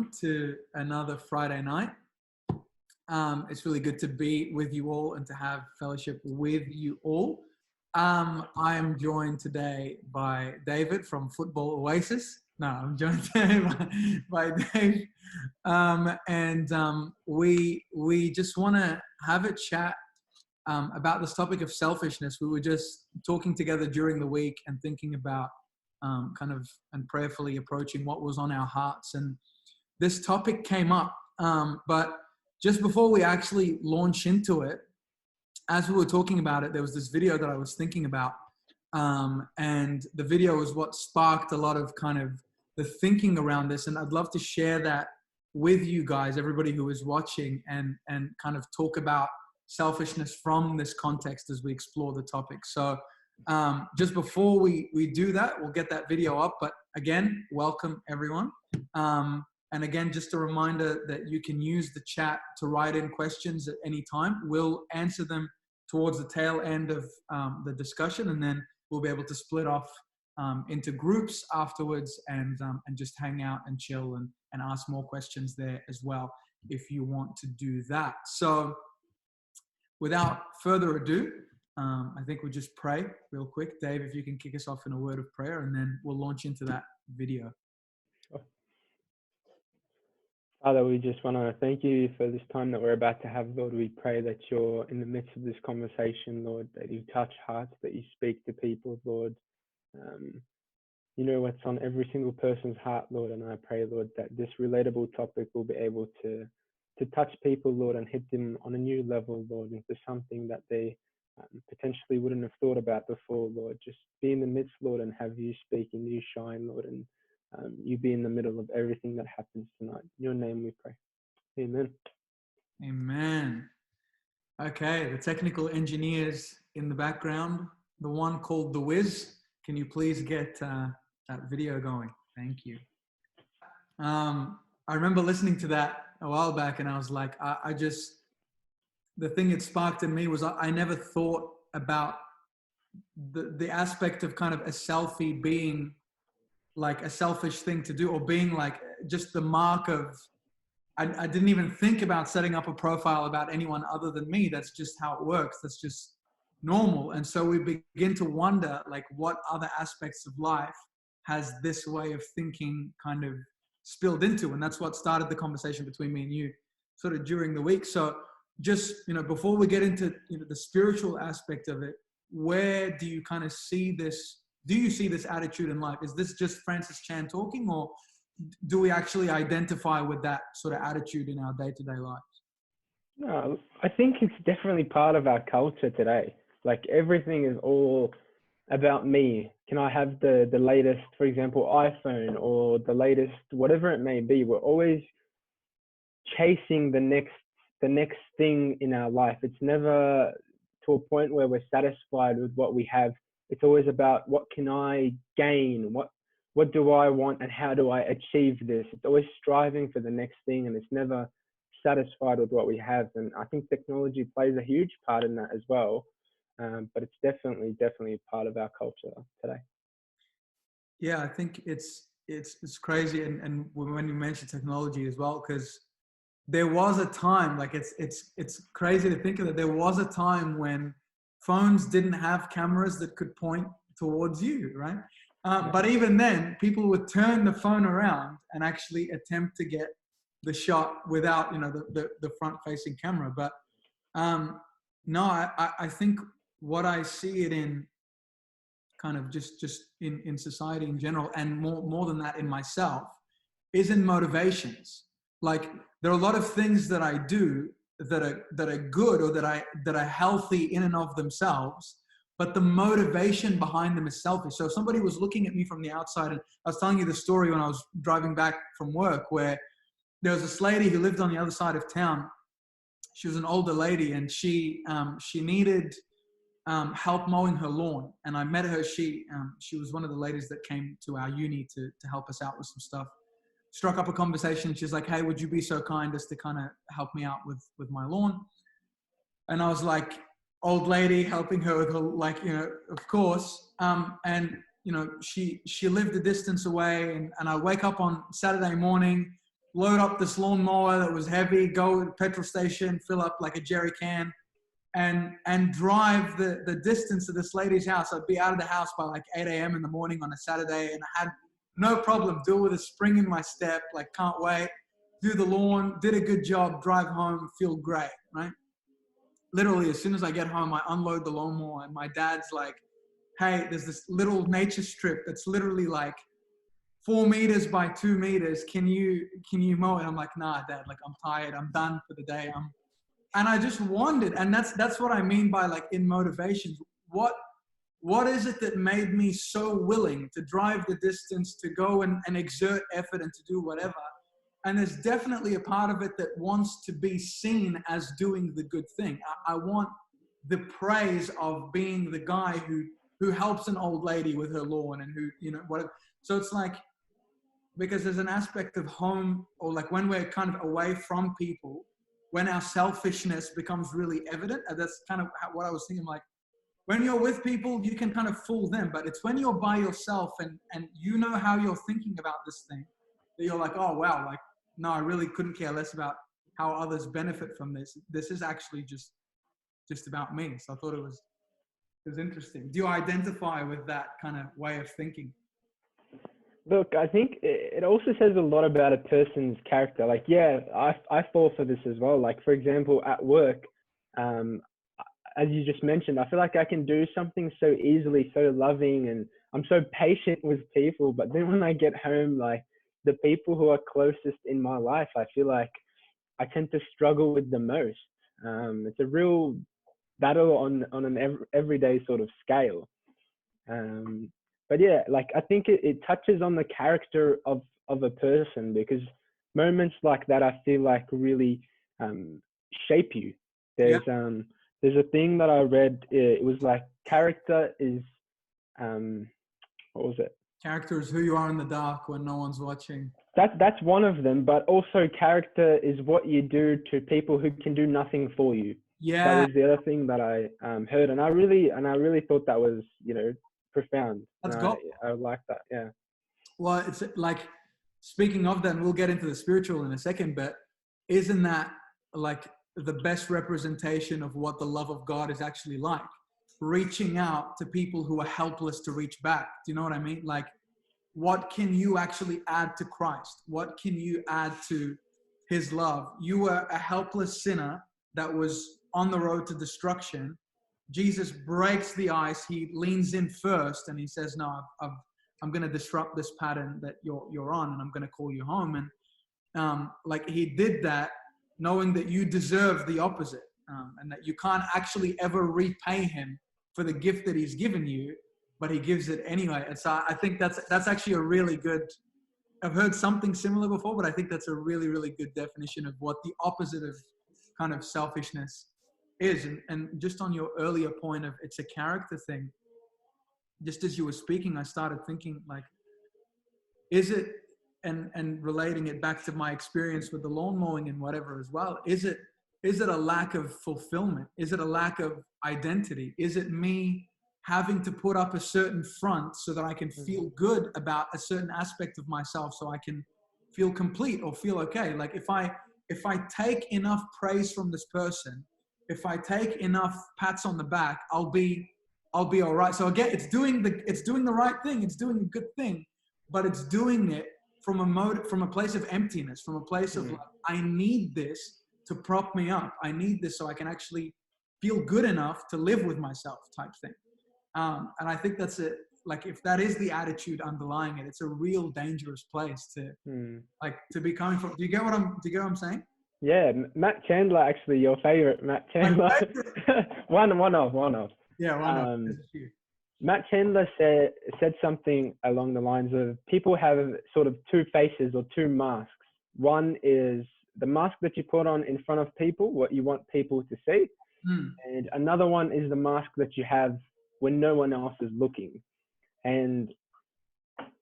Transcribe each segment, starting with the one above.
welcome to another Friday night. It's really good to be with you all and to have fellowship with you all. I am joined today by David from Football Oasis. No, I'm joined today by Dave. We just want to have a chat about this topic of selfishness. We were just talking together during the week and thinking about and prayerfully approaching what was on our hearts. And this topic came up. But just before we actually launch into it, as we were talking about it, there was this video that I was thinking about. And the video was what sparked a lot of kind of the thinking around this. And I'd love to share that with you guys, everybody who is watching, and kind of talk about selfishness from this context as we explore the topic. So just before we do that, we'll get that video up. But again, welcome everyone. And again, just a reminder that you can use the chat to write in questions at any time. We'll answer them towards the tail end of the discussion, and then we'll be able to split off into groups afterwards and just hang out and chill and ask more questions there as well if you want to do that. So without further ado, I think we'll just pray real quick. Dave, if you can kick us off in a word of prayer, and then we'll launch into that video. Sure. Father, we just want to thank you for this time that we're about to have, Lord. We pray that you're in the midst of this conversation, Lord, that you touch hearts, that you speak to people, Lord. You know what's on every single person's heart, Lord, and I pray, Lord, that this relatable topic will be able to touch people, Lord, and hit them on a new level, Lord, into something that they potentially wouldn't have thought about before, Lord. Just be in the midst, Lord, and have you speak and you shine, Lord, and you be in the middle of everything that happens tonight. In your name we pray. Amen. Amen. Okay, the technical engineers in the background, the one called The Wiz, can you please get that video going? Thank you. I remember listening to that a while back, and I was like, the thing it sparked in me was I never thought about the aspect of kind of a selfie being like a selfish thing to do, or being like just the mark of, I didn't even think about setting up a profile about anyone other than me. That's just how it works. That's just normal. And so we begin to wonder, like, what other aspects of life has this way of thinking kind of spilled into? And that's what started the conversation between me and you sort of during the week. So just, before we get into, the spiritual aspect of it, where do you kind of see this? Do you see this attitude in life? Is this just Francis Chan talking, or do we actually identify with that sort of attitude in our day-to-day lives? No, I think it's definitely part of our culture today. Like, everything is all about me. Can I have the latest, for example, iPhone, or the latest, whatever it may be? We're always chasing the next thing in our life. It's never to a point where we're satisfied with what we have. It's always about, what can I gain? What do I want, and how do I achieve this? It's always striving for the next thing, and it's never satisfied with what we have. And I think technology plays a huge part in that as well. But it's definitely part of our culture today. Yeah, I think it's crazy. And when you mention technology as well, because there was a time, like it's crazy to think of that. There was a time when phones didn't have cameras that could point towards you, right? But even then, people would turn the phone around and actually attempt to get the shot without, the front-facing camera. But no, I think what I see it in, kind of just in society in general, and more than that in myself, is in motivations. Like, there are a lot of things that I do that are good, or that are healthy in and of themselves, but the motivation behind them is selfish. So if somebody was looking at me from the outside, and I was telling you the story when I was driving back from work, where there was this lady who lived on the other side of town. She was an older lady, and she needed help mowing her lawn. And I met her. She was one of the ladies that came to our uni to help us out with some stuff. Struck up a conversation. She's like, "Hey, would you be so kind as to kind of help me out with my lawn?" And I was like, old lady helping her with her, like, of course. And she lived a distance away, and I wake up on Saturday morning, load up this lawnmower that was heavy, go to the petrol station, fill up like a jerry can, and drive the distance to this lady's house. I'd be out of the house by like 8 a.m. in the morning on a Saturday, and I had no problem, deal with a spring in my step, like can't wait, do the lawn, did a good job, drive home, feel great, right? Literally, as soon as I get home, I unload the lawnmower, and my dad's like, hey, there's this little nature strip that's literally like 4 meters by 2 meters. Can you mow it? I'm like, nah, Dad, like I'm tired. I'm done for the day. And I just wondered, and that's what I mean by like in motivations. What is it that made me so willing to drive the distance, to go and exert effort and to do whatever? And there's definitely a part of it that wants to be seen as doing the good thing. I want the praise of being the guy who helps an old lady with her lawn and who, you know, whatever. So it's like, because there's an aspect of home, or like when we're kind of away from people, when our selfishness becomes really evident. And that's kind of what I was thinking, like, when you're with people, you can kind of fool them, but it's when you're by yourself and you know how you're thinking about this thing, that you're like, oh, wow, like, no, I really couldn't care less about how others benefit from this. This is actually just about me. So I thought it was interesting. Do you identify with that kind of way of thinking? Look, I think it also says a lot about a person's character. Like, yeah, I fall for this as well. Like, for example, at work, as you just mentioned, I feel like I can do something so easily, so loving, and I'm so patient with people. But then when I get home, like the people who are closest in my life, I feel like I tend to struggle with the most. It's a real battle on an everyday sort of scale. But yeah, like I think it touches on the character of a person, because moments like that I feel like really shape you. Yeah. There's a thing that I read. It was like character is what was it? Character is who you are in the dark when no one's watching. That's one of them, but also character is what you do to people who can do nothing for you. Yeah. That was the other thing that I heard, and I really thought that was, you know, profound. That's I like that. Yeah. Well, it's like, speaking of that, and we'll get into the spiritual in a second, but isn't that like the best representation of what the love of God is actually like? Reaching out to people who are helpless to reach back. Do you know what I mean? Like, what can you actually add to Christ? What can you add to his love? You were a helpless sinner that was on the road to destruction. Jesus breaks the ice. He leans in first and he says, no, I'm going to disrupt this pattern that you're on, and I'm going to call you home. And like he did that knowing that you deserve the opposite, and that you can't actually ever repay him for the gift that he's given you, but he gives it anyway. And so I think that's actually a really good, I've heard something similar before, but I think that's a really, really good definition of what the opposite of kind of selfishness is. And just on your earlier point of it's a character thing, just as you were speaking, I started thinking, like, is it, and relating it back to my experience with the lawn mowing and whatever as well, is it a lack of fulfillment? Is it a lack of identity? Is it me having to put up a certain front so that I can feel good about a certain aspect of myself, so I can feel complete or feel okay? Like if I take enough praise from this person, if I take enough pats on the back, I'll be all right. So again, it's doing the right thing. It's doing a good thing, but it's doing it from a place of emptiness, from a place of like, I need this to prop me up. I need this so I can actually feel good enough to live with myself, type thing. And I think that's it. Like, if that is the attitude underlying it, it's a real dangerous place to be coming from. Do you get what I'm saying? Yeah, Matt Chandler, actually, your favorite, Matt Chandler. one of. Yeah, one of. Matt Chandler said something along the lines of, people have sort of two faces or two masks. One is the mask that you put on in front of people, what you want people to see. And another one is the mask that you have when no one else is looking. And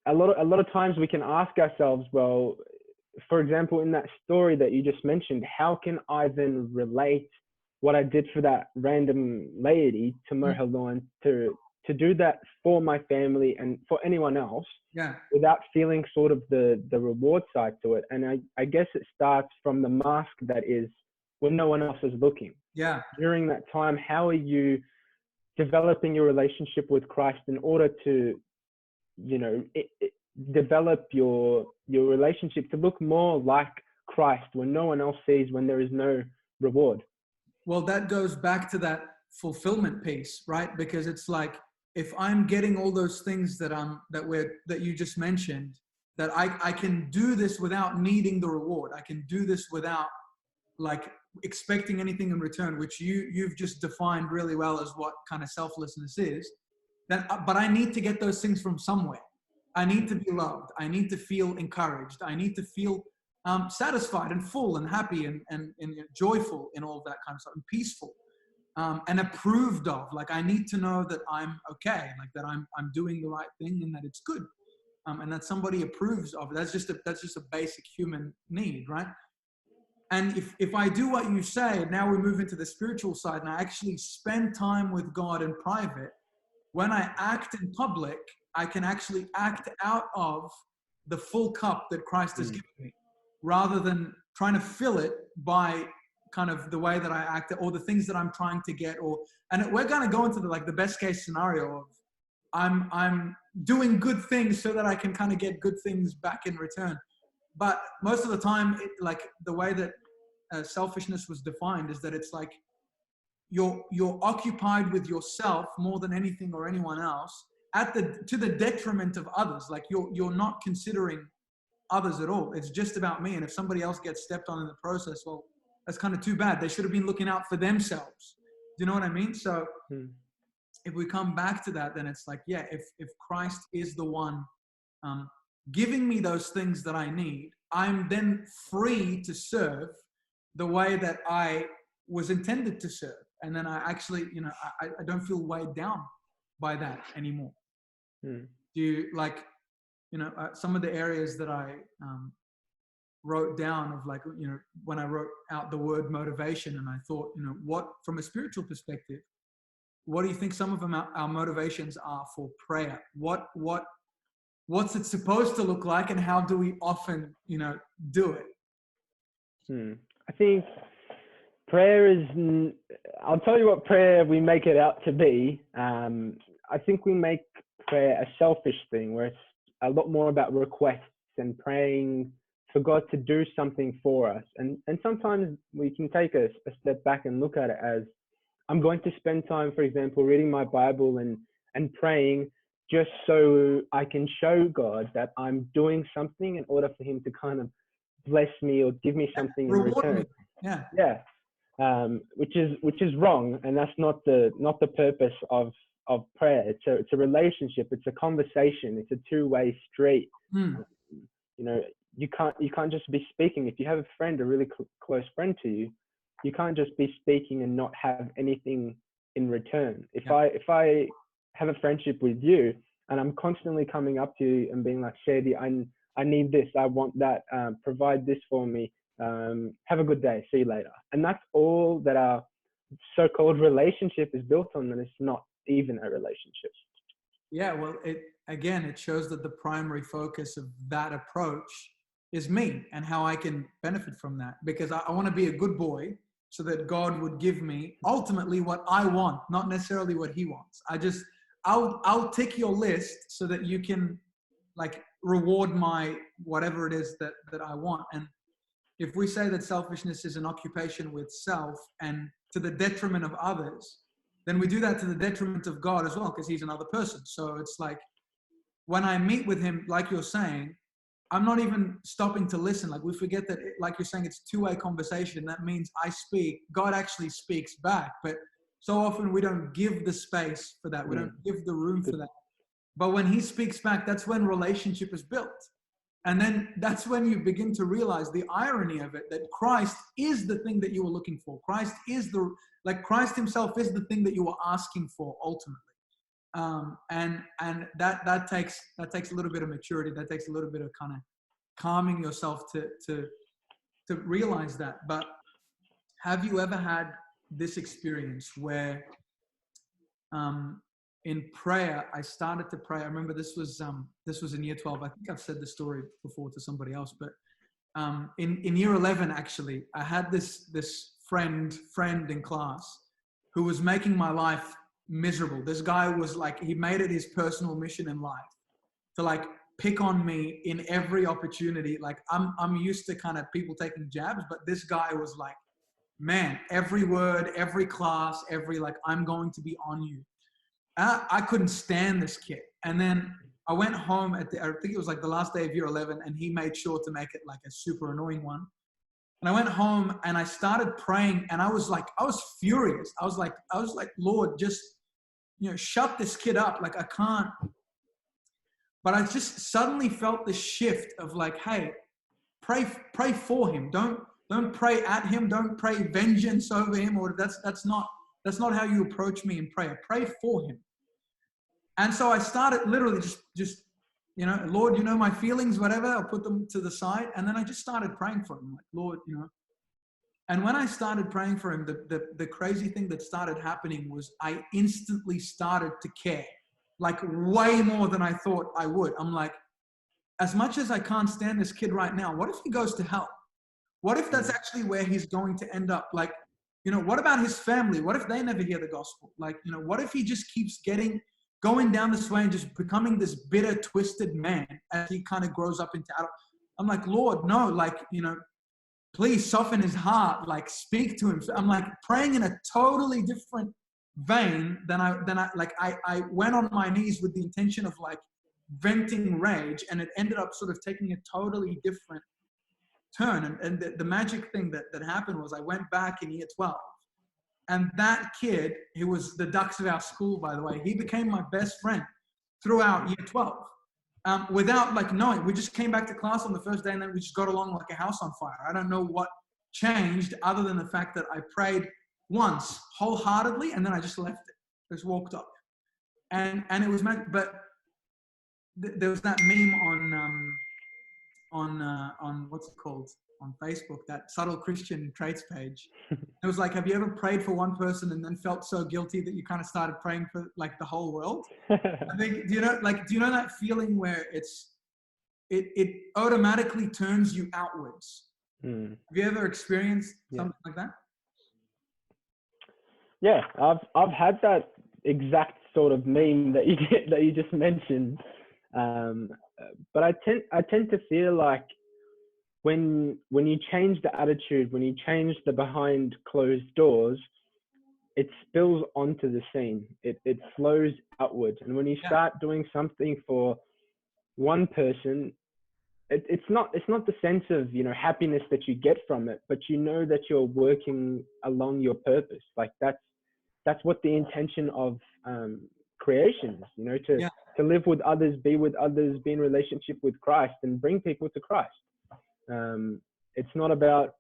a lot of times we can ask ourselves, well, for example, in that story that you just mentioned, how can I then relate what I did for that random lady to mow her lawn to to do that for my family and for anyone else Yeah. without feeling sort of the reward side to it. And I guess it starts from the mask that is when no one else is looking. Yeah. During that time, how are you developing your relationship with Christ in order to, develop your relationship to look more like Christ when no one else sees, when there is no reward? Well, that goes back to that fulfillment piece, right? Because it's like, if I'm getting all those things that you just mentioned, that I can do this without needing the reward. I can do this without like expecting anything in return, which you've just defined really well as what kind of selflessness is. But I need to get those things from somewhere. I need to be loved. I need to feel encouraged. I need to feel satisfied and full and happy and joyful in all of that kind of stuff, and peaceful and approved of. Like, I need to know that I'm okay, like that I'm doing the right thing and that it's good, and that somebody approves of it. That's just a basic human need, right? And if I do what you say, now we move into the spiritual side, and I actually spend time with God in private. When I act in public, I can actually act out of the full cup that Christ has given me, rather than trying to fill it by kind of the way that I act or the things that I'm trying to get. And we're going to go into the best case scenario of I'm doing good things so that I can kind of get good things back in return. But most of the time, the way that selfishness was defined is that it's like you're occupied with yourself more than anything or anyone else, to the detriment of others. Like, you're not considering others at all. It's just about me. And if somebody else gets stepped on in the process, well, that's kind of too bad. They should have been looking out for themselves. Do you know what I mean? So if we come back to that, then it's like, yeah, if Christ is the one giving me those things that I need, I'm then free to serve the way that I was intended to serve. And then I actually, I don't feel weighed down by that anymore. Do you some of the areas that I wrote down of when I wrote out the word motivation, and I thought, what, from a spiritual perspective, what do you think some of our motivations are for prayer? What's it supposed to look like, and how do we often, do it? I think prayer is, I'll tell you what prayer we make it out to be. I think we make prayer a selfish thing, where it's a lot more about requests and praying for God to do something for us. And sometimes we can take a step back and look at it as, I'm going to spend time, for example, reading my Bible and praying just so I can show God that I'm doing something in order for him to kind of bless me or give me something in return. Yeah. Which is wrong, and that's not the purpose of prayer. It's a relationship. It's a conversation. It's a two-way street. You can't just be speaking. If you have a friend, a really close friend to you, you can't just be speaking and not have anything in return. If I have a friendship with you and I'm constantly coming up to you and being like, Shady, I need this, I want that, provide this for me, have a good day, see you later. And that's all that our so-called relationship is built on, and it's not even a relationship. Yeah, well, it shows that the primary focus of that approach is me and how I can benefit from that, because I want to be a good boy so that God would give me ultimately what I want, not necessarily what he wants. I'll tick your list so that you can reward my whatever it is that I want. And if we say that selfishness is an occupation with self and to the detriment of others, then we do that to the detriment of God as well, because he's another person. So it's like, when I meet with him, like you're saying, I'm not even stopping to listen. Like, we forget that, like you're saying, it's two-way conversation. That means I speak, God actually speaks back. But so often we don't give the space for that. We don't give the room for that. But when he speaks back, that's when relationship is built. And then that's when you begin to realize the irony of it, that Christ is the thing that you were looking for. Christ himself is the thing that you were asking for ultimately. And that takes a little bit of maturity. That takes a little bit of kind of calming yourself to realize that. But have you ever had this experience where in prayer, I started to pray. I remember this was in year 12. I think I've said the story before to somebody else, but in year 11, actually, I had this friend in class who was making my life miserable. This guy was like, he made it his personal mission in life to like pick on me in every opportunity. Like I'm used to kind of people taking jabs, but this guy was like, man, every word, every class, every like, I'm going to be on you. I couldn't stand this kid. And then I went home I think it was like the last day of year 11, and he made sure to make it like a super annoying one. And I went home and I started praying, and I was furious. I was like, Lord, just, shut this kid up. Like I can't. But I just suddenly felt this shift of like, hey, pray for him. Don't pray at him. Don't pray vengeance over him. Or that's not how you approach me in prayer. Pray for him. And so I started literally just Lord, my feelings, whatever, I'll put them to the side. And then I just started praying for him, like, Lord, And when I started praying for him, the crazy thing that started happening was I instantly started to care, like way more than I thought I would. I'm like, as much as I can't stand this kid right now, what if he goes to hell? What if that's actually where he's going to end up? Like, what about his family? What if they never hear the gospel? Like, what if he just keeps going down this way and just becoming this bitter, twisted man as he kind of grows up into adult? I'm like, Lord, no, like, please soften his heart, like speak to him. So I'm like praying in a totally different vein than I went on my knees with the intention of like venting rage, and it ended up sort of taking a totally different turn. And the magic thing that happened was I went back in year 12, and that kid, he was the Dux of our school, by the way, he became my best friend throughout year 12. Without like knowing, we just came back to class on the first day, and then we just got along like a house on fire. I don't know what changed other than the fact that I prayed once wholeheartedly, and then I just left it, just walked off. And it was meant, but there was that meme on what's it called, on Facebook, that Subtle Christian Traits page. It was like, have you ever prayed for one person and then felt so guilty that you kind of started praying for like the whole world? I think, do you know that feeling where it automatically turns you outwards? Have you ever experienced something like that? Yeah, I've had that exact sort of meme that you just mentioned. But I tend to feel like when you change the attitude, when you change the behind closed doors, it spills onto the scene. It flows outward. And when you start doing something for one person, it's not the sense of happiness that you get from it, but that you're working along your purpose. Like that's what the intention of creation is. To live with others, be with others, be in relationship with Christ, and bring people to Christ. It's not about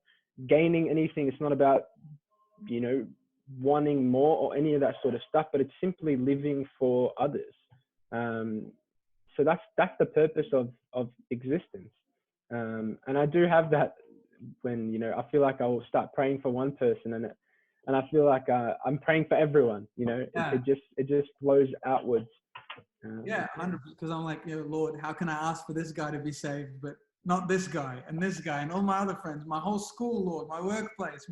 gaining anything. It's not about, wanting more or any of that sort of stuff, but it's simply living for others. So that's the purpose of existence. And I do have that when, I feel like I will start praying for one person, and I feel like I'm praying for everyone, it just flows outwards. 100%. Because I'm like, Lord, how can I ask for this guy to be saved, but not this guy and this guy and all my other friends, my whole school, Lord, my workplace,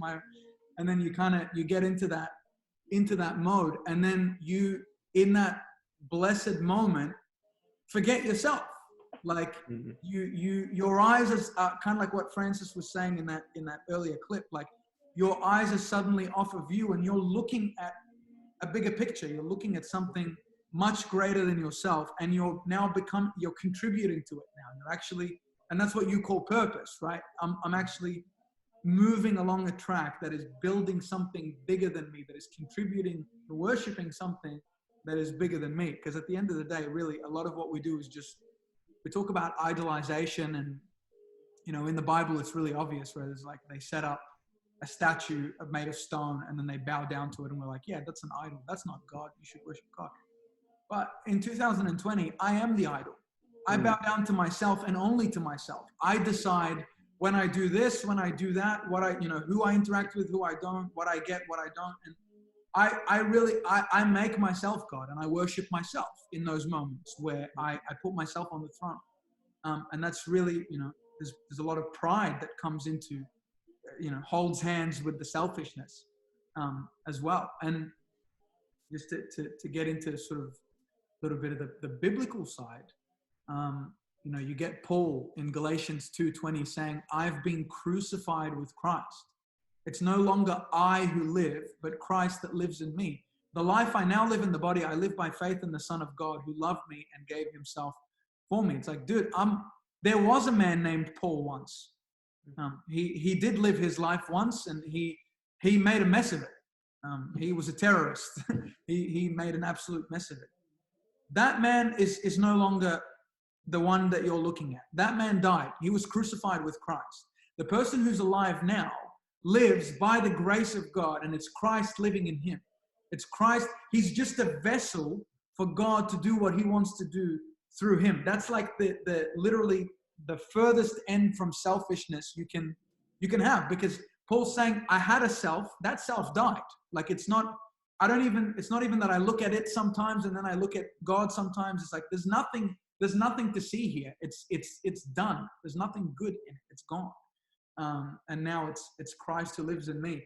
and then you get into that mode, and then you, in that blessed moment, forget yourself. Like your eyes are kind of like what Francis was saying in that earlier clip. Like your eyes are suddenly off of you, and you're looking at a bigger picture. You're looking at something much greater than yourself, and you're contributing to it now. You're actually, and that's what you call purpose, right? I'm actually moving along a track that is building something bigger than me, that is contributing to worshiping something that is bigger than me. Because at the end of the day, really, a lot of what we do is we talk about idolization, and, in the Bible, it's really obvious, where there's like, they set up a statue made of stone, and then they bow down to it, and we're like, yeah, that's an idol. That's not God. You should worship God. But in 2020, I am the idol. I bow down to myself and only to myself. I decide when I do this, when I do that, who I interact with, who I don't, what I get, what I don't. And I make myself God, and I worship myself in those moments where I put myself on the throne. And that's really, there's a lot of pride that comes into, holds hands with the selfishness as well. And just to get into sort of a little bit of the biblical side, you get Paul in Galatians 2:20 saying, I've been crucified with Christ. It's no longer I who live, but Christ that lives in me. The life I now live in the body, I live by faith in the Son of God who loved me and gave himself for me. It's like, dude, there was a man named Paul once. He did live his life once, and he made a mess of it. He was a terrorist. he made an absolute mess of it. That man is no longer the one that you're looking at. That man died. He was crucified with Christ. The person who's alive now lives by the grace of God, and it's Christ living in him. It's Christ. He's just a vessel for God to do what he wants to do through him. That's like the literally the furthest end from selfishness you can have, because Paul's saying, I had a self, that self died. Like it's not even that I look at it sometimes and then I look at God sometimes. It's like there's nothing to see here. It's done. There's nothing good in it. It's gone. And now it's Christ who lives in me.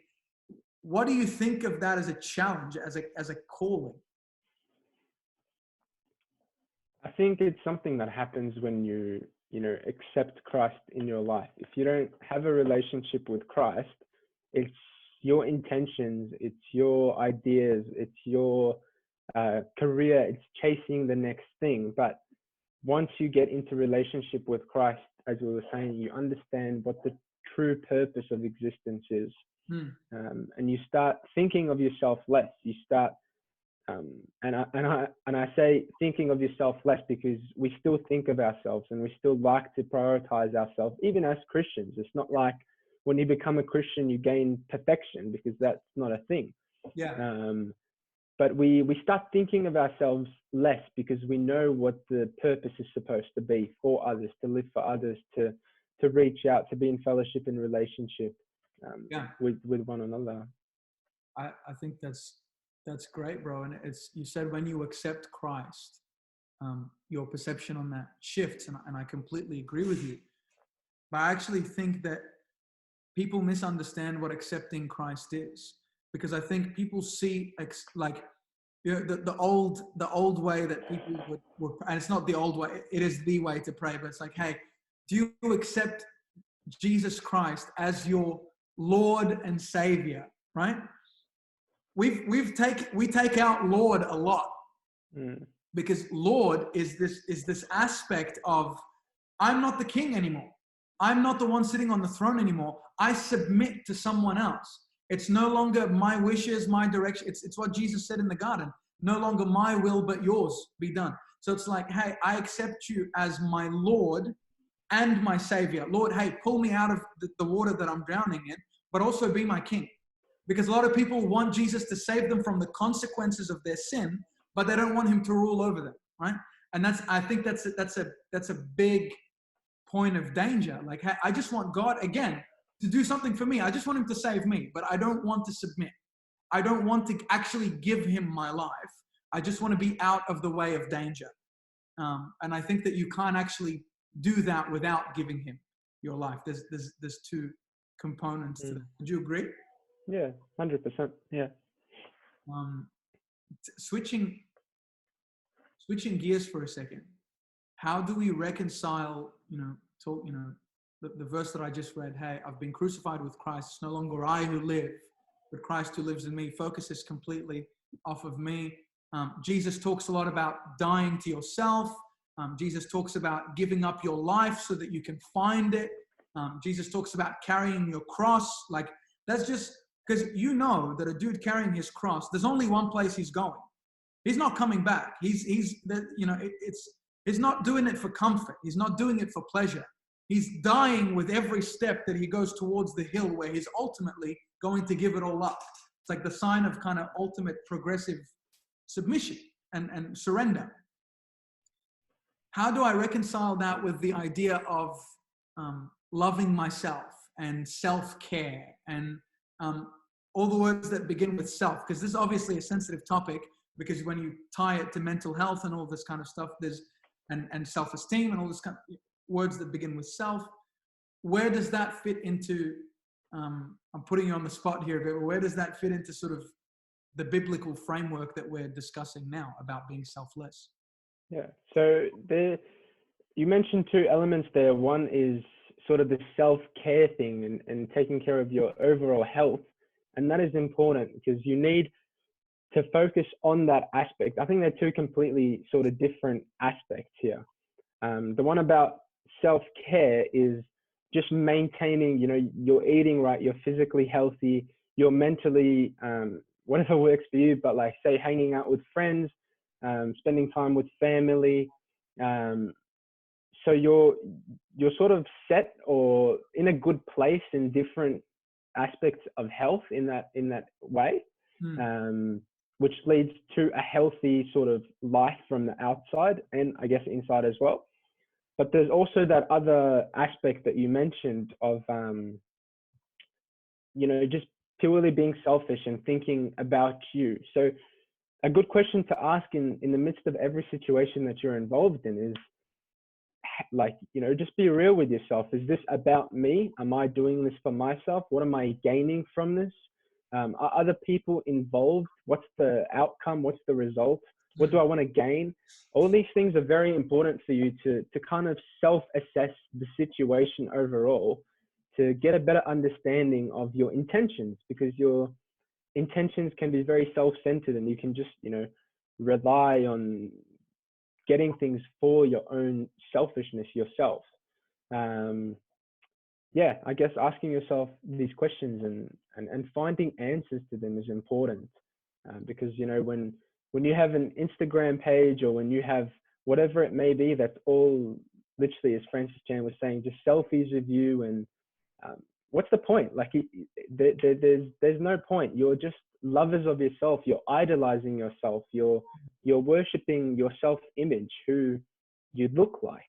What do you think of that as a challenge, as a calling? I think it's something that happens when you accept Christ in your life. If you don't have a relationship with Christ, it's your intentions, it's your ideas, it's your career, it's chasing the next thing. But once you get into relationship with Christ, as we were saying, you understand what the true purpose of existence is. And you start thinking of yourself less. You start, and I say thinking of yourself less because we still think of ourselves and we still like to prioritize ourselves, even as Christians. It's not like when you become a Christian, you gain perfection, because that's not a thing. Yeah. But we start thinking of ourselves less because we know what the purpose is supposed to be for others, to live for others, to reach out, to be in fellowship and relationship with one another. I think that's great, bro. And you said when you accept Christ, your perception on that shifts, and I completely agree with you. But I actually think that people misunderstand what accepting Christ is, because I think people see the old way that people would, and it's not the old way, it is the way to pray, but it's like, hey, do you accept Jesus Christ as your Lord and Savior, right? We take out Lord a lot, because Lord is this aspect of, I'm not the king anymore. I'm not the one sitting on the throne anymore. I submit to someone else. It's no longer my wishes, my direction. It's what Jesus said in the garden. No longer my will, but yours be done. So it's like, hey, I accept you as my Lord and my Savior. Lord, hey, pull me out of the water that I'm drowning in, but also be my king. Because a lot of people want Jesus to save them from the consequences of their sin, but they don't want him to rule over them, right? And I think that's a big point of danger. Like, hey, I just want God, again, to do something for me. I just want him to save me, but I don't want to submit. I don't want to actually give him my life. I just want to be out of the way of danger. And I think that you can't actually do that without giving him your life. There's two components to that. Would you agree? Yeah, 100%. Yeah. Switching gears for a second. How do we reconcile, the verse that I just read? Hey, I've been crucified with Christ. It's no longer I who live, but Christ who lives in me. Focuses completely off of me. Jesus talks a lot about dying to yourself. Jesus talks about giving up your life so that you can find it. Jesus talks about carrying your cross. Like, that's just because you know that a dude carrying his cross, there's only one place he's going. He's not coming back. He's not doing it for comfort. He's not doing it for pleasure. He's dying with every step that he goes towards the hill where he's ultimately going to give it all up. It's like the sign of kind of ultimate progressive submission and surrender. How do I reconcile that with the idea of loving myself and self-care and all the words that begin with self, because this is obviously a sensitive topic, because when you tie it to mental health and all this kind of stuff, there's and self-esteem and all this kind of words that begin with self. Where does that fit into? I'm putting you on the spot here, but where does that fit into sort of the biblical framework that we're discussing now about being selfless? Yeah. So you mentioned two elements there. One is sort of the self-care thing and taking care of your overall health. And that is important because you need to focus on that aspect. I think they're two completely sort of different aspects here. The one about self-care is just maintaining, you're eating right, you're physically healthy, you're mentally, whatever works for you, but like say hanging out with friends, spending time with family. So you're sort of set or in a good place in different aspects of health in that way, which leads to a healthy sort of life from the outside and I guess inside as well. But there's also that other aspect that you mentioned of, just purely being selfish and thinking about you. So a good question to ask in the midst of every situation that you're involved in is, like, just be real with yourself. Is this about me? Am I doing this for myself? What am I gaining from this? Are other people involved? What's the outcome? What's the result? What do I want to gain? All these things are very important for you to kind of self-assess the situation overall to get a better understanding of your intentions, because your intentions can be very self-centered and you can just, rely on getting things for your own selfishness yourself. I guess asking yourself these questions and finding answers to them is important, because when you have an Instagram page or when you have whatever it may be, that's all literally, as Francis Chan was saying, just selfies of you. And what's the point? Like there's no point. You're just lovers of yourself. You're idolizing yourself. You're worshiping your self-image, who you look like.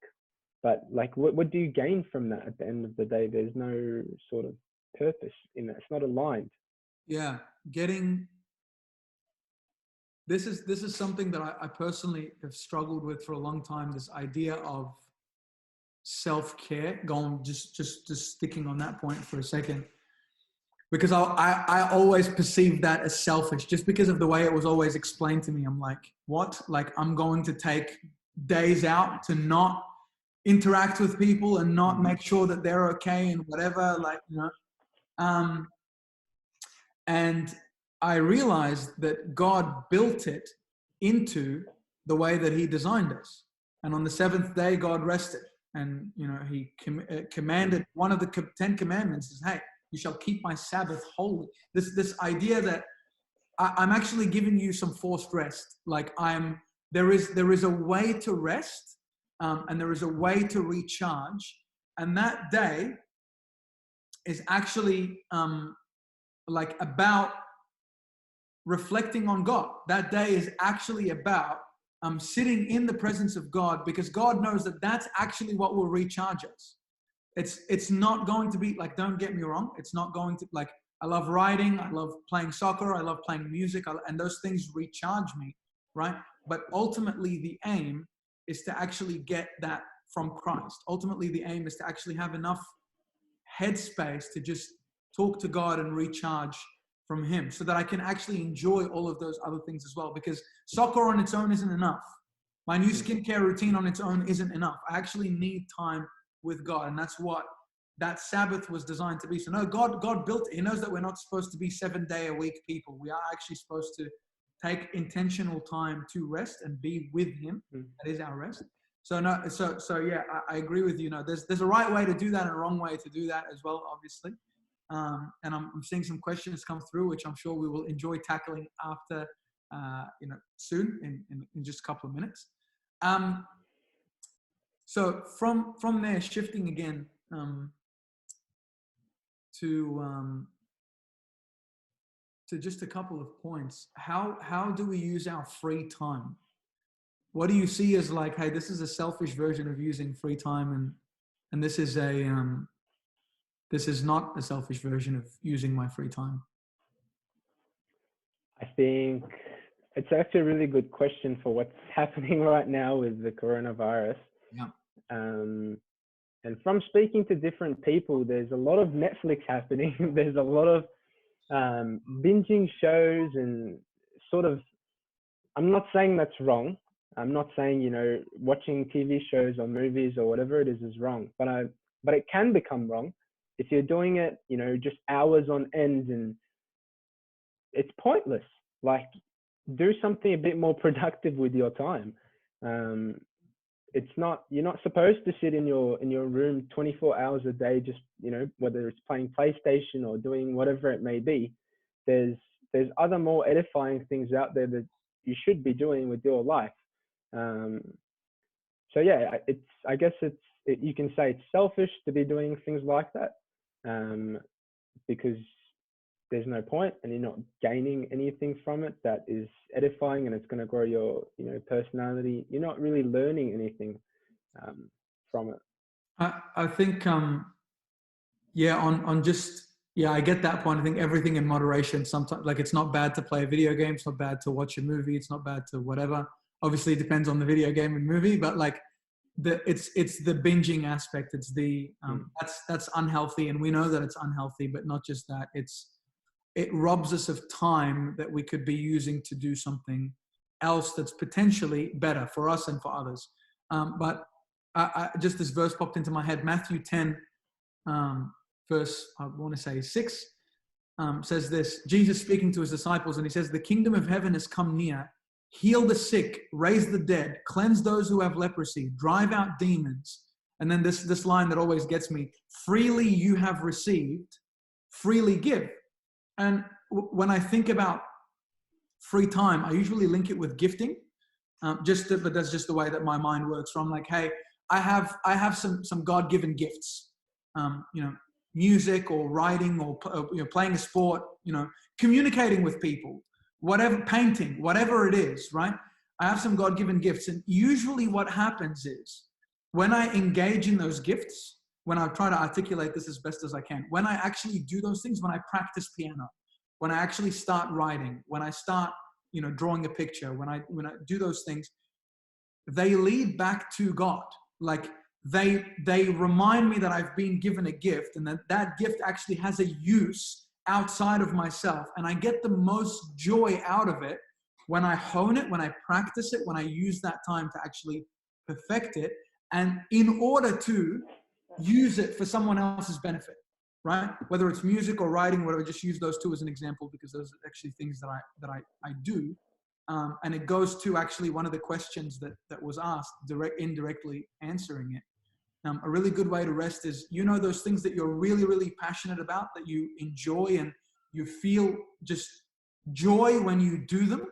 But like, what do you gain from that at the end of the day? There's no sort of purpose in that. It's not aligned. Yeah, this is something that I personally have struggled with for a long time. This idea of self-care. Just sticking on that point for a second, because I always perceived that as selfish, just because of the way it was always explained to me. I'm like, what? Like, I'm going to take days out to not interact with people and not make sure that they're okay and whatever, like, and I realized that God built it into the way that he designed us. And on the seventh day, God rested. And, he commanded, one of the 10 commandments is, hey, you shall keep my Sabbath holy. This idea that I'm actually giving you some forced rest. Like there is a way to rest, and there is a way to recharge. And that day is actually like about reflecting on God. That day is actually about sitting in the presence of God, because God knows that that's actually what will recharge us. It's not going to be like, don't get me wrong, it's not going to, like, I love writing, I love playing soccer, I love playing music, and those things recharge me, right? But ultimately the aim is to actually get that from Christ. Ultimately the aim is to actually have enough headspace to just talk to God and recharge from him, so that I can actually enjoy all of those other things as well. Because soccer on its own isn't enough. My new skincare routine on its own isn't enough. I actually need time with God. And that's what that Sabbath was designed to be. So no, God built it. He knows that we're not supposed to be 7-day-a-week people. We are actually supposed to take intentional time to rest and be with him. That is our rest. So no, so yeah, I agree with you. There's a right way to do that and a wrong way to do that as well, obviously. And I'm seeing some questions come through, which I'm sure we will enjoy tackling after, soon in just a couple of minutes. So from there, shifting again to just a couple of points. How do we use our free time? What do you see as like, hey, this is a selfish version of using free time, and this is this is not a selfish version of using my free time? I think it's actually a really good question for what's happening right now with the coronavirus. Yeah. And from speaking to different people, there's a lot of Netflix happening. There's a lot of binging shows and sort of, I'm not saying that's wrong. I'm not saying, watching TV shows or movies or whatever it is wrong, but it can become wrong if you're doing it, just hours on end, and it's pointless. Like, do something a bit more productive with your time. Um, you're not supposed to sit in your room 24 hours a day, just, whether it's playing PlayStation or doing whatever it may be. There's other more edifying things out there that you should be doing with your life. So yeah, I guess you can say it's selfish to be doing things like that, because there's no point and you're not gaining anything from it that is edifying, and it's going to grow your personality. You're not really learning anything from it. I think yeah, on just, yeah, I get that point. I think everything in moderation. Sometimes, like, it's not bad to play a video game, it's not bad to watch a movie, it's not bad to whatever. Obviously it depends on the video game and movie, but like it's the binging aspect. It's the that's unhealthy, and we know that it's unhealthy. But not just that, it robs us of time that we could be using to do something else that's potentially better for us and for others. But just this verse popped into my head. Matthew 10, verse, I want to say 6, says this. Jesus speaking to his disciples, and he says, "The kingdom of heaven has come near. Heal the sick, raise the dead, cleanse those who have leprosy, drive out demons." And then this line that always gets me: "Freely you have received, freely give." And when I think about free time, I usually link it with gifting. But that's just the way that my mind works. So I'm like, hey, I have some God-given gifts. Music or writing or playing a sport, communicating with people, whatever, painting, whatever it is, right? I have some God-given gifts. And usually what happens is when I engage in those gifts, when I try to articulate this as best as I can, when I actually do those things, when I practice piano, when I actually start writing, when I start, drawing a picture, when I do those things, they lead back to God. Like, they remind me that I've been given a gift, and that gift actually has a use outside of myself. And I get the most joy out of it when I hone it, when I practice it, when I use that time to actually perfect it, and in order to use it for someone else's benefit, right? Whether it's music or writing, whatever. Just use those two as an example, because those are actually things that I do. And it goes to actually one of the questions that was asked, indirectly answering it. A really good way to rest is, those things that you're really, really passionate about, that you enjoy and you feel just joy when you do them.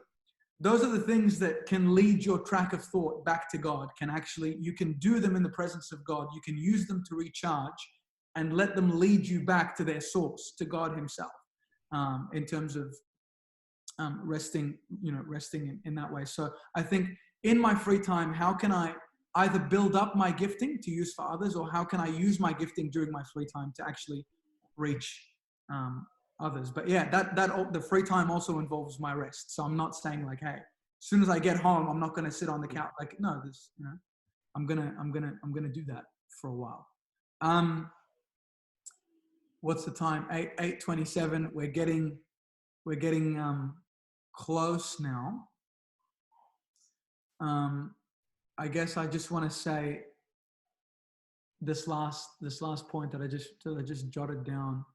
Those are the things that can lead your track of thought back to God. You can do them in the presence of God. You can use them to recharge and let them lead you back to their source, to God himself, in terms of resting in that way. So I think in my free time, how can I either build up my gifting to use for others, or how can I use my gifting during my free time to actually reach others? But yeah, that the free time also involves my rest. So I'm not saying like, hey, as soon as I get home, I'm not going to sit on the couch. Like, no, I'm gonna do that for a while. What's the time? 8:27. We're getting close now. I guess I just want to say this last point that I just jotted down: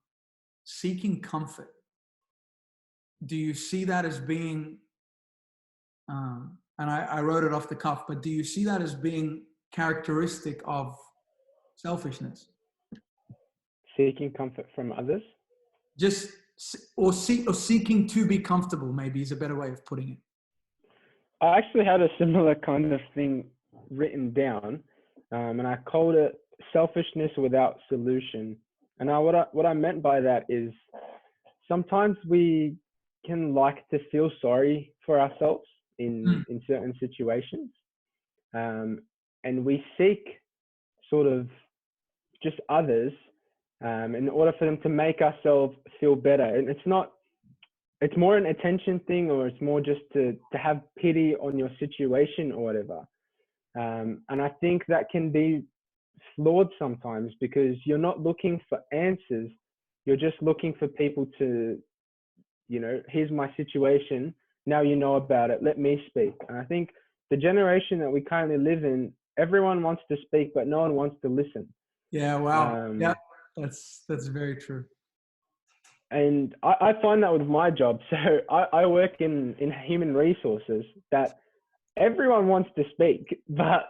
seeking comfort. Do you see that as being, and I wrote it off the cuff, but do you see that as being characteristic of selfishness? Seeking comfort from others? Or seeking to be comfortable, maybe, is a better way of putting it. I actually had a similar kind of thing written down, and I called it selfishness without solution. And what I meant by that is, sometimes we can like to feel sorry for ourselves in certain situations, and we seek sort of just others in order for them to make ourselves feel better. And it's more an attention thing, or it's more just to have pity on your situation or whatever. And I think that can be flawed sometimes, because you're not looking for answers. You're just looking for people to, here's my situation. Now you know about it. Let me speak. And I think the generation that we currently live in, everyone wants to speak, but no one wants to listen. Yeah. Wow. Yeah. That's very true. And I find that with my job. So I work in human resources, that everyone wants to speak, but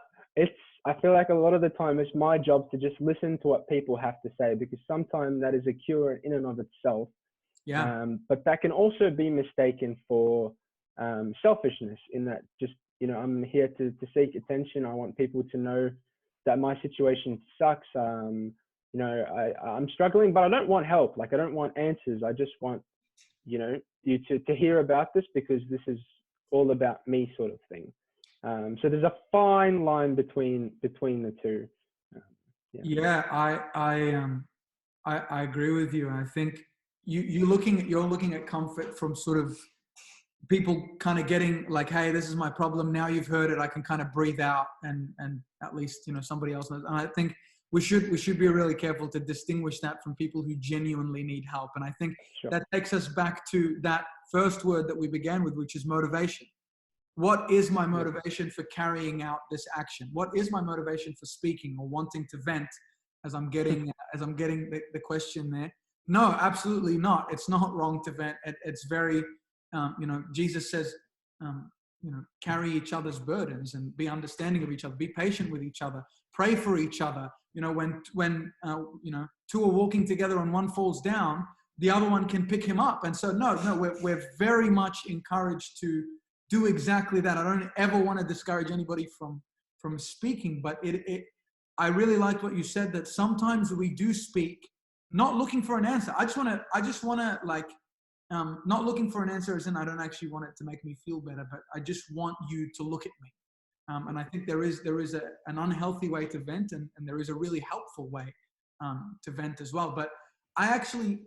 I feel like a lot of the time it's my job to just listen to what people have to say, because sometimes that is a cure in and of itself. Yeah. But that can also be mistaken for selfishness, in that just, I'm here to seek attention. I want people to know that my situation sucks. I'm struggling, but I don't want help. Like, I don't want answers. I just want, you to hear about this, because this is all about me, sort of thing. So there's a fine line between the two. Yeah. I agree with you. I think you're looking at comfort from sort of people kind of getting like, hey, this is my problem. Now you've heard it. I can kind of breathe out, and at least, somebody else knows. And I think we should be really careful to distinguish that from people who genuinely need help. And I think that takes us back to that first word that we began with, which is motivation. What is my motivation for carrying out this action? What is my motivation for speaking or wanting to vent, as I'm getting the question there? No, absolutely not. It's not wrong to vent. It's very, Jesus says, carry each other's burdens and be understanding of each other, be patient with each other, pray for each other. When two are walking together and one falls down, the other one can pick him up. And so, no, we're very much encouraged to do exactly that. I don't ever want to discourage anybody from speaking, but I really like what you said, that sometimes we do speak not looking for an answer. I just want to like, not looking for an answer as in I don't actually want it to make me feel better, but I just want you to look at me. And I think there is an unhealthy way to vent, and there is a really helpful way to vent as well. But I actually,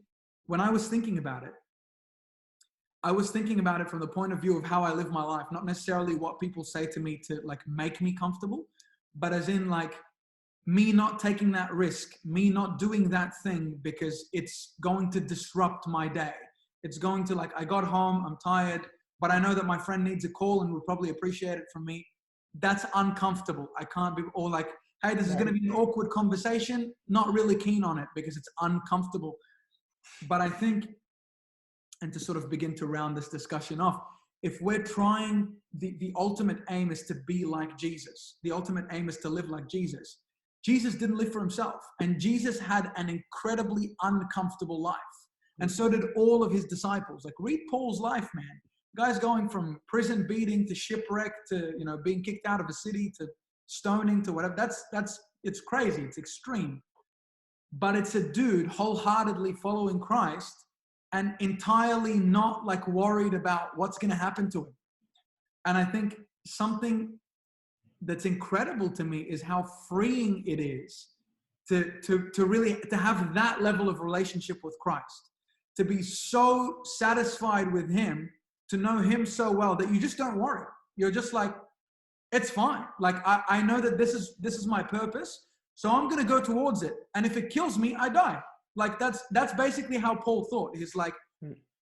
when I was thinking about it, I was thinking about it from the point of view of how I live my life, not necessarily what people say to me to like make me comfortable, but as in like me not taking that risk, me not doing that thing because it's going to disrupt my day. It's going to, like, I got home, I'm tired, but I know that my friend needs a call and would probably appreciate it from me. That's uncomfortable. I can't be, or like, hey, this is going to be an awkward conversation. Not really keen on it because it's uncomfortable. But I think, and to sort of begin to round this discussion off, if we're trying, the ultimate aim is to be like Jesus. The ultimate aim is to live like Jesus. Jesus didn't live for himself, and Jesus had an incredibly uncomfortable life. And so did all of his disciples. Like, read Paul's life, man. The guy's going from prison beating to shipwreck to, being kicked out of a city to stoning to whatever. It's crazy. It's extreme. But it's a dude wholeheartedly following Christ and entirely not like worried about what's going to happen to him. And I think something that's incredible to me is how freeing it is to really to have that level of relationship with Christ, to be so satisfied with him, to know him so well that you just don't worry. You're just like, it's fine. Like, I know that this is my purpose, so I'm going to go towards it. And if it kills me, I die. Like, that's basically how Paul thought. He's like,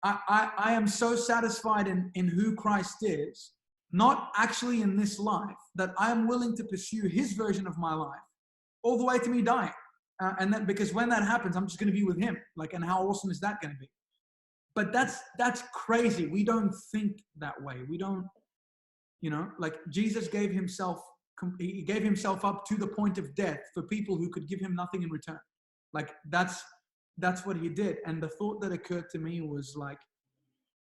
I am so satisfied in who Christ is, not actually in this life, that I am willing to pursue his version of my life all the way to me dying. And then, because when that happens, I'm just going to be with him. Like, and how awesome is that going to be? But that's crazy. We don't think that way. We don't, like, Jesus gave himself up to the point of death for people who could give him nothing in return. Like, that's what he did. And the thought that occurred to me was like,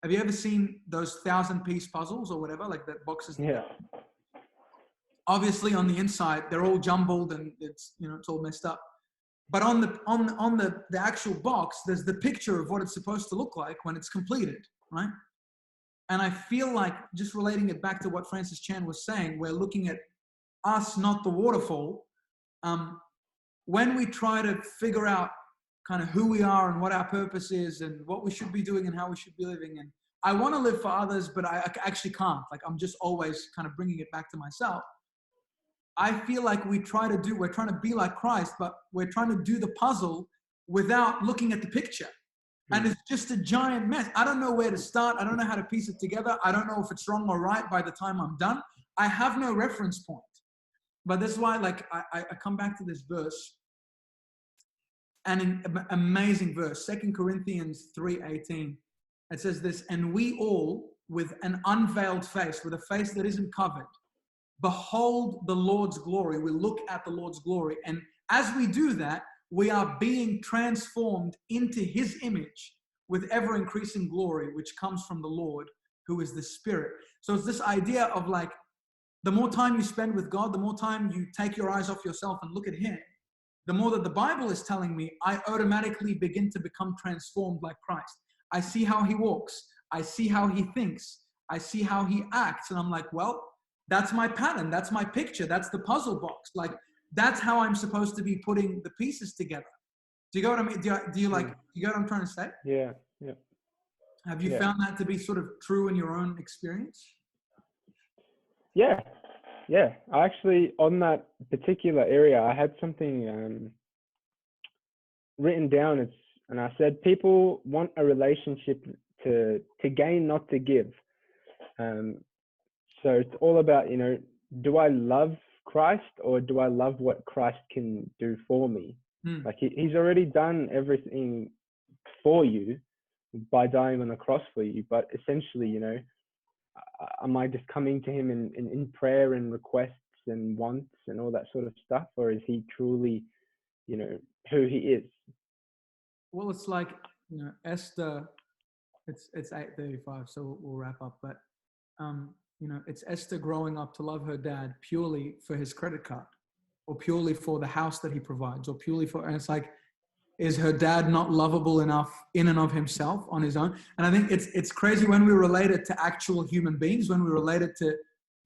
have you ever seen those 1,000-piece puzzles or whatever, like that boxes? Yeah. Obviously on the inside, they're all jumbled and it's all messed up. But on the actual box, there's the picture of what it's supposed to look like when it's completed, right? And I feel like, just relating it back to what Francis Chan was saying, we're looking at us, not the waterfall. When we try to figure out kind of who we are and what our purpose is and what we should be doing and how we should be living. And I want to live for others, but I actually can't. Like, I'm just always kind of bringing it back to myself. I feel like we're trying to be like Christ, but we're trying to do the puzzle without looking at the picture. And it's just a giant mess. I don't know where to start. I don't know how to piece it together. I don't know if it's wrong or right by the time I'm done. I have no reference point. But this is why, like, I come back to this verse, and an amazing verse, 2 Corinthians 3:18. It says this, and we all, with an unveiled face, with a face that isn't covered, behold the Lord's glory. We look at the Lord's glory. And as we do that, we are being transformed into his image with ever increasing glory, which comes from the Lord, who is the Spirit. So it's this idea of like, the more time you spend with God, the more time you take your eyes off yourself and look at him, the more that the Bible is telling me, I automatically begin to become transformed like Christ. I see how he walks. I see how he thinks. I see how he acts. And I'm like, well, that's my pattern. That's my picture. That's the puzzle box. Like, that's how I'm supposed to be putting the pieces together. Do you get what I mean? Do you get what I'm trying to say? Yeah. Have you found that to be sort of true in your own experience? Yeah. I actually, on that particular area, I had something written down. And I said, people want a relationship to gain, not to give. So it's all about, do I love Christ or do I love what Christ can do for me? Like he's already done everything for you by dying on the cross for you. But essentially, am I just coming to him in prayer and requests and wants and all that sort of stuff? Or is he truly, who he is? Well, it's like, Esther, it's 8:35, so we'll wrap up. But, it's Esther growing up to love her dad purely for his credit card, or purely for the house that he provides, or purely for, and it's like, is her dad not lovable enough in and of himself on his own? And I think it's crazy when we relate it to actual human beings, when we relate it to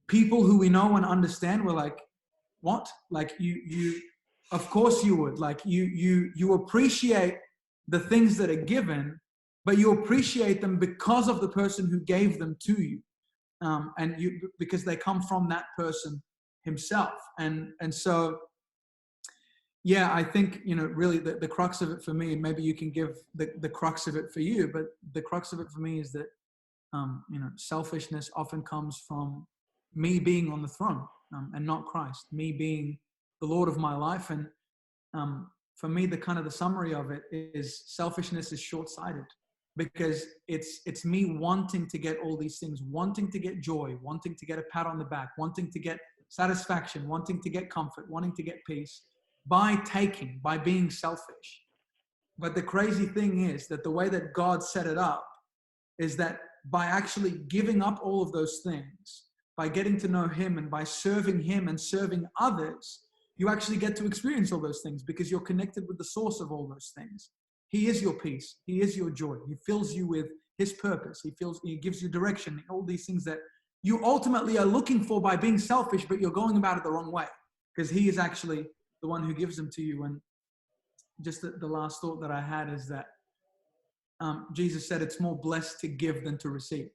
people who we know and understand, we're like, what? Like you, of course you would. Like you appreciate the things that are given, but you appreciate them because of the person who gave them to you. Because they come from that person himself. And so, yeah, I think, really the crux of it for me, and maybe you can give the crux of it for you, but the crux of it for me is that, selfishness often comes from me being on the throne, and not Christ, me being the Lord of my life. And for me, the summary of it is selfishness is short-sighted, because it's me wanting to get all these things, wanting to get joy, wanting to get a pat on the back, wanting to get satisfaction, wanting to get comfort, wanting to get peace, by being selfish. But the crazy thing is that the way that God set it up is that by actually giving up all of those things, by getting to know him and by serving him and serving others, you actually get to experience all those things because you're connected with the source of all those things. He is your peace. He is your joy. He fills you with his purpose. He gives you direction, all these things that you ultimately are looking for by being selfish, but you're going about it the wrong way, because he is actually the one who gives them to you. And just the last thought that I had is that Jesus said it's more blessed to give than to receive.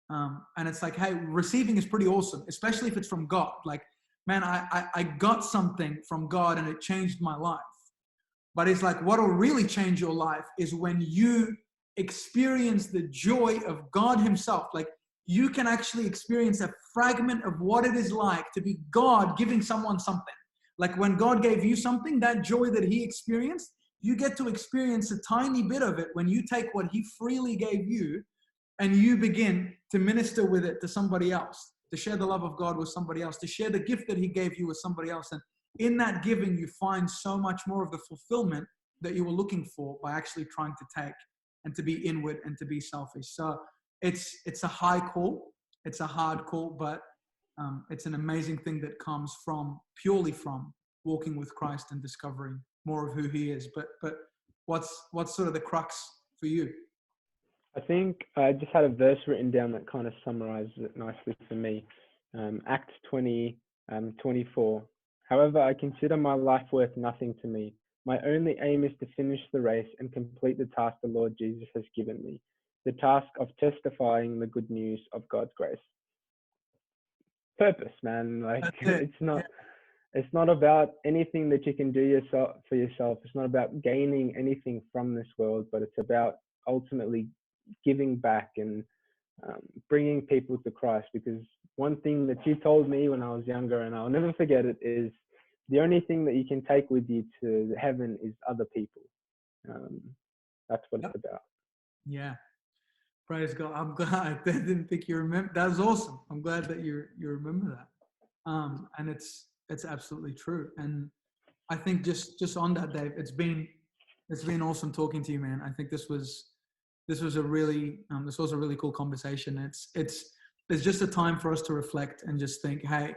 And it's like, hey, receiving is pretty awesome, especially if it's from God. Like, man, I got something from God and it changed my life. But it's like, what'll really change your life is when you experience the joy of God himself. Like, you can actually experience a fragment of what it is like to be God giving someone something. Like when God gave you something, that joy that he experienced, you get to experience a tiny bit of it when you take what he freely gave you and you begin to minister with it to somebody else, to share the love of God with somebody else, to share the gift that he gave you with somebody else. And in that giving, you find so much more of the fulfillment that you were looking for by actually trying to take and to be inward and to be selfish. So it's a high call. It's a hard call, but it's an amazing thing that comes purely from walking with Christ and discovering more of who he is. But what's sort of the crux for you? I think I just had a verse written down that kind of summarizes it nicely for me. Acts 20, 24. However, I consider my life worth nothing to me, My only aim is to finish the race and complete the task the Lord Jesus has given me, the task of testifying the good news of God's grace. Purpose, man. Like That's it. it's not about anything that you can do yourself for yourself. It's not about gaining anything from this world, but it's about ultimately giving back and bringing people to Christ. Because one thing that you told me when I was younger, and I'll never forget it, is the only thing that you can take with you to heaven is other people. That's what Yep. it's about. Yeah. Praise God. I'm glad. I didn't think you remember. That was awesome. I'm glad that you remember that. And it's absolutely true. And I think just on that, Dave, it's been awesome talking to you, man. I think this was a really cool conversation. There's just a time for us to reflect and just think, hey,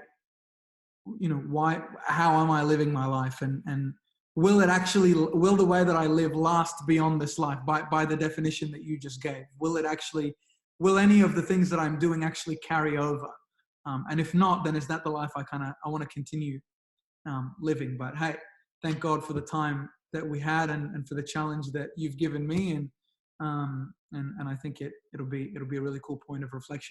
how am I living my life, and will the way that I live last beyond this life by the definition that you just gave? Will any of the things that I'm doing actually carry over? And if not, then is that the life I want to continue living? But hey, thank God for the time that we had, and for the challenge that you've given me, and I think it'll be a really cool point of reflection.